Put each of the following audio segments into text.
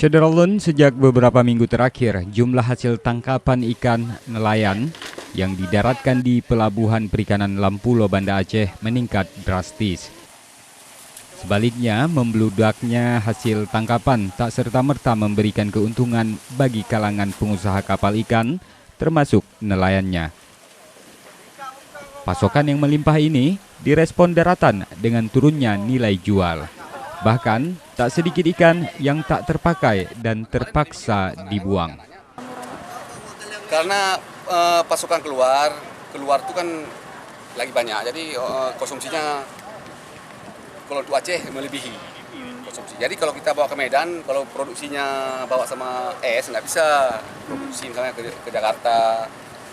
Syederalun, sejak beberapa minggu terakhir, jumlah hasil tangkapan ikan nelayan yang didaratkan di Pelabuhan Perikanan Lampulo, Banda Aceh meningkat drastis. Sebaliknya, membludaknya hasil tangkapan tak serta-merta memberikan keuntungan bagi kalangan pengusaha kapal ikan, termasuk nelayannya. Pasokan yang melimpah ini direspon daratan dengan turunnya nilai jual. Bahkan, tak sedikit ikan yang tak terpakai dan terpaksa dibuang. Karena pasokan keluar itu kan lagi banyak, jadi konsumsinya kalau untuk Aceh melebihi konsumsi. Jadi kalau kita bawa ke Medan, kalau produksinya bawa sama nggak bisa produksi misalnya ke Jakarta.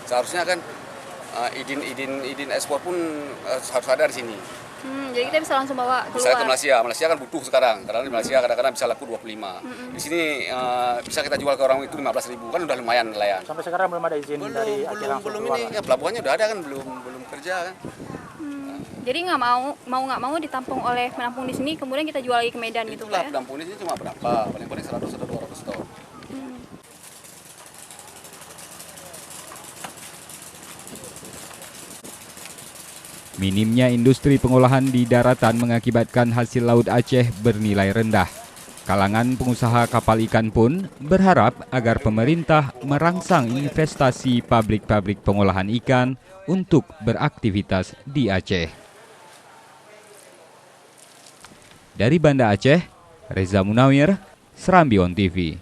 Seharusnya kan izin ekspor pun harus ada di sini. Jadi kita bisa langsung bawa keluar. Bisa ke Malaysia. Malaysia kan butuh sekarang. Karena di Malaysia kadang-kadang bisa laku 25. Di sini bisa kita jual ke orang itu 15.000, kan udah lumayan nelayan. Sampai sekarang belum ada izin dari Aceh langsung keluar. Ini ya, pelabuhannya udah ada kan, belum kerja kan. Jadi nggak mau ditampung oleh penampung di sini, kemudian kita jual lagi ke Medan gitu Itulah, ya? penampung di sini cuma berapa? Paling-paling 100 atau 200 ton. Minimnya industri pengolahan di daratan mengakibatkan hasil laut Aceh bernilai rendah. Kalangan pengusaha kapal ikan pun berharap agar pemerintah merangsang investasi pabrik-pabrik pengolahan ikan untuk beraktivitas di Aceh. Dari Banda Aceh, Reza Munawir, Serambi On TV.